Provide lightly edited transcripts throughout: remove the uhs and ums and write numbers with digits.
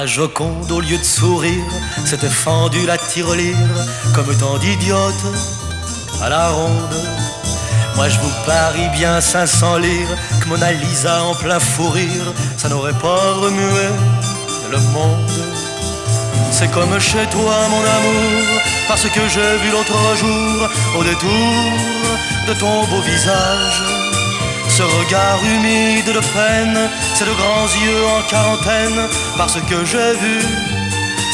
la Joconde, au lieu de sourire, s'était fendu la tirelire, comme tant d'idiotes à la ronde. Moi je vous parie bien 500 lires que Mona Lisa en plein fou rire, ça n'aurait pas remué le monde. C'est comme chez toi mon amour, parce que j'ai vu l'autre jour, au détour de ton beau visage, ce regard humide de peine, ces deux grands yeux en quarantaine, parce que j'ai vu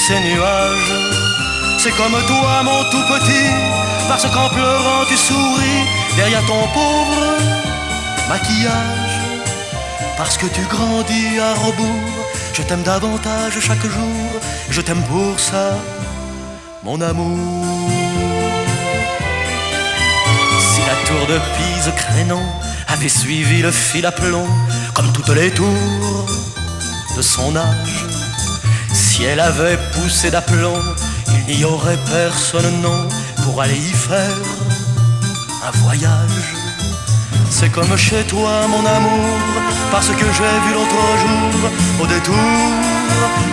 ces nuages. C'est comme toi mon tout petit, parce qu'en pleurant tu souris derrière ton pauvre maquillage. Parce que tu grandis à rebours, je t'aime davantage chaque jour, je t'aime pour ça, mon amour. Si la tour de Pise, Crénon, avait suivi le fil à plomb, comme toutes les tours de son âge, si elle avait poussé d'aplomb, il n'y aurait personne, non, pour aller y faire un voyage. C'est comme chez toi mon amour, parce que j'ai vu l'autre jour, au détour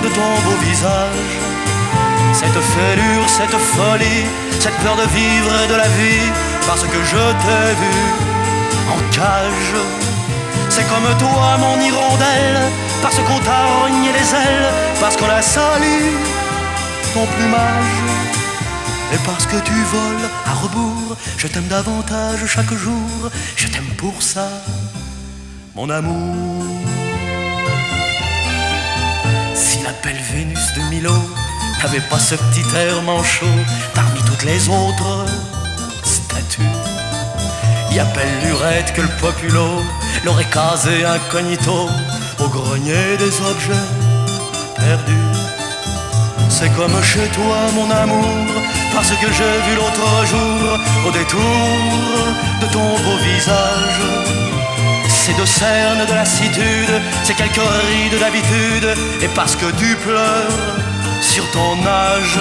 de ton beau visage, cette fêlure, cette folie, cette peur de vivre et de la vie, parce que je t'ai vu en cage. C'est comme toi mon hirondelle, parce qu'on t'a rogné les ailes, parce qu'on a sali ton plumage. Et parce que tu voles à rebours, je t'aime davantage chaque jour, je t'aime pour ça, mon amour. Si la belle Vénus de Milo n'avait pas ce petit air manchot parmi toutes les autres statues, y a belle lurette que le populo l'aurait casé incognito au grenier des objets perdus. C'est comme chez toi mon amour, parce que j'ai vu l'autre jour, au détour de ton beau visage, ces deux cernes de lassitude, ces quelques rides d'habitude, et parce que tu pleures sur ton âge.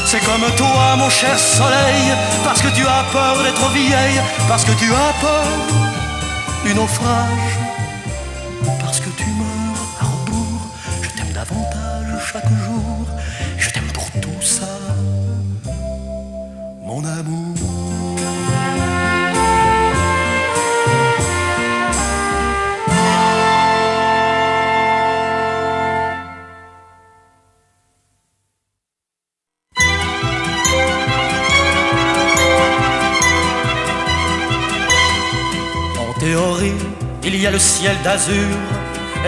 C'est comme toi mon cher soleil, parce que tu as peur d'être vieille, parce que tu as peur du naufrage, parce que tu meurs à rebours, je t'aime davantage chaque jour, je t'aime pour tout ça, mon amour. En théorie, il y a le ciel d'azur,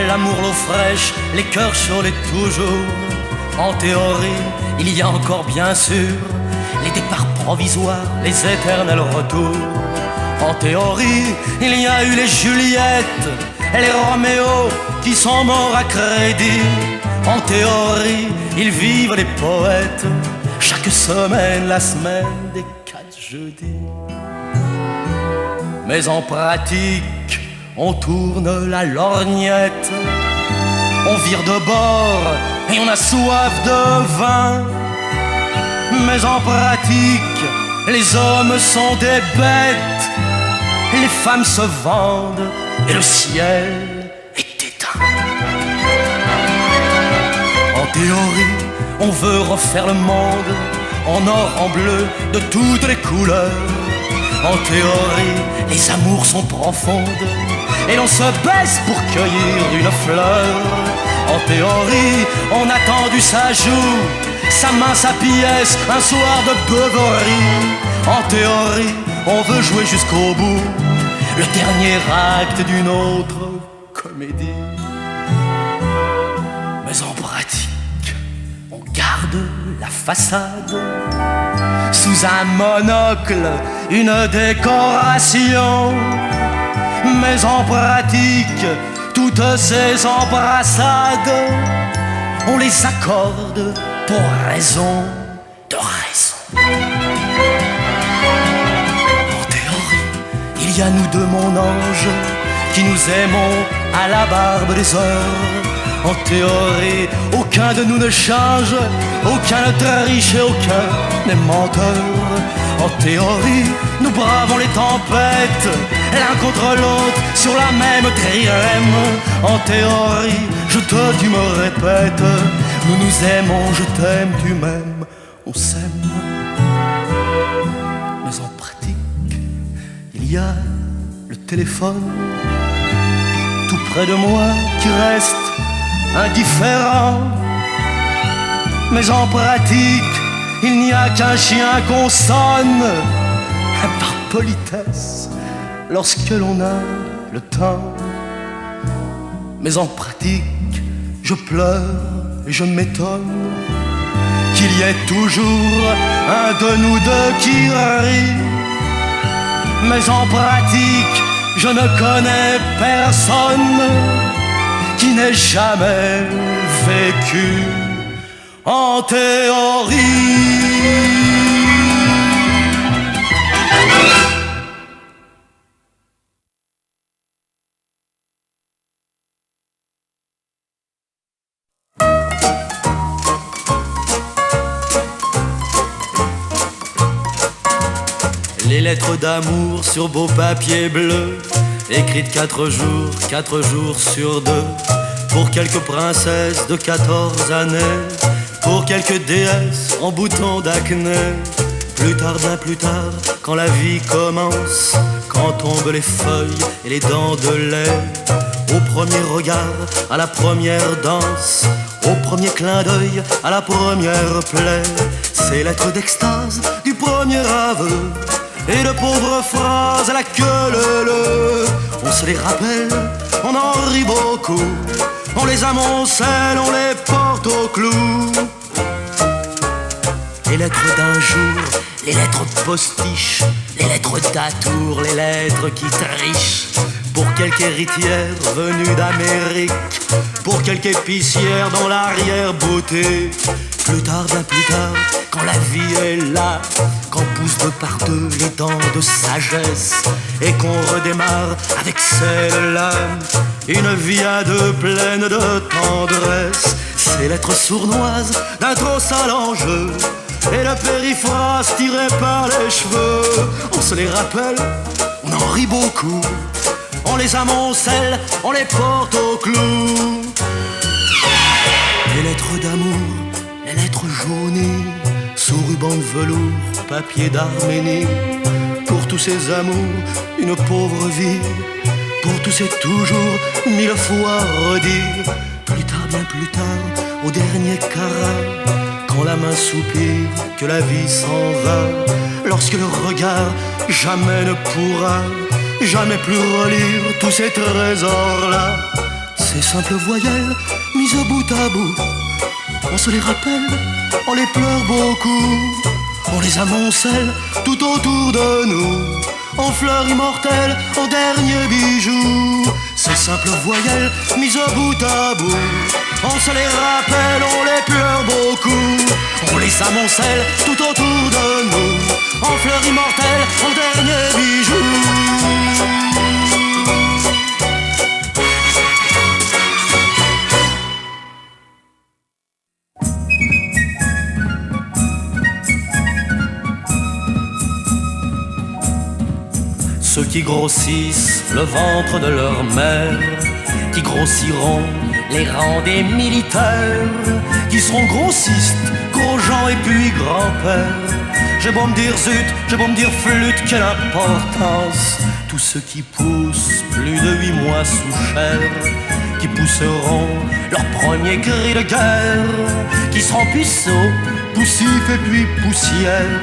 l'amour, l'eau fraîche, les cœurs chauds, les toujours. En théorie, il y a encore bien sûr les départs provisoires, les éternels retours. En théorie, il y a eu les Juliettes et les Roméos qui sont morts à crédit. En théorie, ils vivent les poètes chaque semaine, la semaine des 4 jeudis. Mais en pratique, on tourne la lorgnette, on vire de bord et on a soif de vin. Mais en pratique, les hommes sont des bêtes, les femmes se vendent et le ciel est éteint. En théorie, on veut refaire le monde en or, en bleu, de toutes les couleurs. En théorie, les amours sont profondes et l'on se baisse pour cueillir une fleur. En théorie, on a tendu sa joue, sa main, sa pièce, un soir de beuverie. En théorie, on veut jouer jusqu'au bout le dernier acte d'une autre comédie. Mais en pratique, on garde la façade, sous un monocle, une décoration. Mais en pratique, toutes ces embrassades, on les accorde pour raison de raison. En théorie, il y a nous deux, mon ange, qui nous aimons à la barbe des heures. En théorie, aucun de nous ne change, aucun ne triche et aucun n'est menteur. En théorie, nous bravons les tempêtes, l'un contre l'autre sur la même trirème. En théorie, je te dis, me répète, nous nous aimons, je t'aime, tu m'aimes, on s'aime. Mais en pratique, il y a le téléphone tout près de moi qui reste indifférent. Mais en pratique, il n'y a qu'un chien qu'on sonne par politesse lorsque l'on a le temps. Mais en pratique, je pleure et je m'étonne qu'il y ait toujours un de nous deux qui rit. Mais en pratique, je ne connais personne qui n'ait jamais vécu en théorie. Les lettres d'amour sur beau papier bleu, écrites 4 jours sur 2, pour quelques princesses de 14 années, pour quelques déesses en boutons d'acné. Plus tard, bien plus tard, quand la vie commence, quand tombent les feuilles et les dents de lait, au premier regard, à la première danse, au premier clin d'œil, à la première plaie, ces lettres d'extase du premier aveu et de pauvres phrases à la queue leu. On se les rappelle, on en rit beaucoup, on les amoncelle, on les porte au clou. Les lettres d'un jour, les lettres postiches, les lettres d'atour, les lettres qui trichent, pour quelque héritière venue d'Amérique, pour quelque épicière dans l'arrière-boutique. Plus tard, bien plus tard, quand la vie est là, quand poussent de partout les dents de sagesse, et qu'on redémarre avec celle-là, une vie à deux pleine de tendresse. Ces lettres sournoises d'un trop sale enjeu, et la périphrase tirée par les cheveux, on se les rappelle, on en rit beaucoup, on les amoncelle, on les porte au clou. Les lettres d'amour, les lettres jaunies, sous ruban de velours, papier d'Arménie, pour tous ces amours, une pauvre vie, pour tous ces toujours, 1000 fois redits. Plus tard, bien plus tard, au dernier carat, quand la main soupire, que la vie s'en va, lorsque le regard jamais ne pourra, jamais plus relire tous ces trésors-là. Ces simples voyelles mises bout à bout, on se les rappelle, on les pleure beaucoup, on les amoncelle tout autour de nous, en fleurs immortelles, en dernier bijou. Ces simples voyelles mises bout à bout, on se les rappelle, on les pleure beaucoup, on les amoncelle tout autour de nous, en fleurs immortelles, en dernier bijou. Ceux qui grossissent le ventre de leur mère, qui grossiront les rangs des militaires, qui seront grossistes, gros gens et puis grands-pères. J'ai beau me dire zut, j'ai beau me dire flûte, quelle importance. Tous ceux qui poussent plus de 8 mois sous chair, qui pousseront leur premier cri de guerre, qui seront puceaux, poussifs et puis poussière.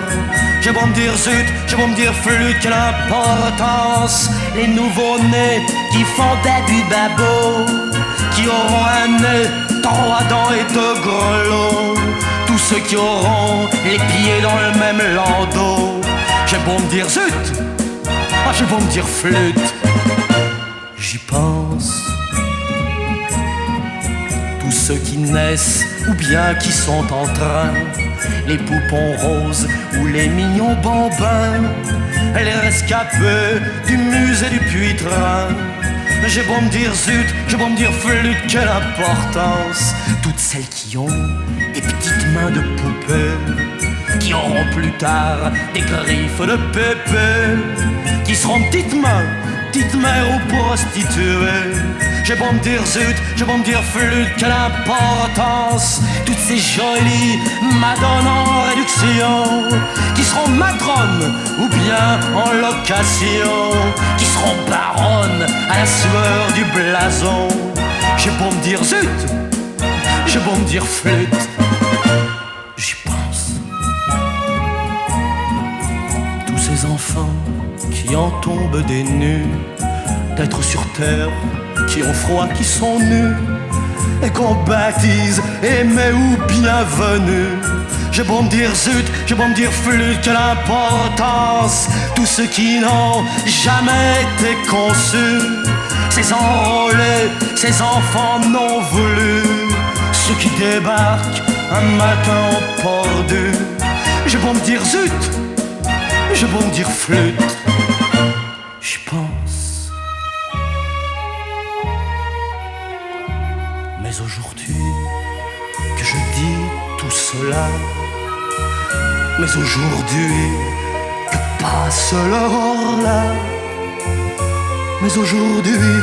J'ai beau me dire zut, j'ai beau me dire flûte, quelle importance. Les nouveaux-nés qui font du babot, qui auront un nez, 3 dents et 2 grelots. Tous ceux qui auront les pieds dans le même landau. J'ai beau me dire zut, j'ai beau me dire flûte, j'y pense. Tous ceux qui naissent ou bien qui sont en train, les poupons roses ou les mignons bambins, les rescapés du musée du Puy-Train. J'ai beau me dire zut, j'ai beau me dire flûte, quelle importance. Toutes celles qui ont des petites mains de poupée, qui auront plus tard des griffes de pépé, qui seront petites mains petite mère ou prostituée. J'ai beau me dire zut, j'ai beau me dire flûte, quelle importance. Toutes ces jolies madones en réduction, qui seront matrones ou bien en location, qui seront baronnes à la sueur du blason. J'ai beau me dire zut, j'ai beau me dire flûte, j'y pense. Tous ces enfants qui en tombent des nus, d'être sur terre, qui ont froid, qui sont nus, et qu'on baptise aimé ou bienvenu. J'ai beau me dire zut, j'ai beau me dire flûte, quelle importance. Tous ceux qui n'ont jamais été conçus, ces enrôlés, ces enfants non voulus, ceux qui débarquent un matin au port du. J'ai beau me dire zut, j'ai beau me dire flûte, j'y pense. Mais aujourd'hui que je dis tout cela, mais aujourd'hui que passe l'aurore là, mais aujourd'hui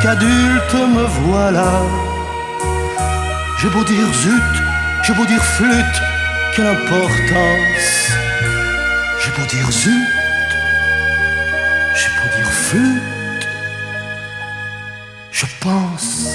qu'adulte me voilà. J'ai beau dire zut, j'ai beau dire flûte, quelle importance. J'ai beau dire zut, j'ai beau dire flûte, je pense.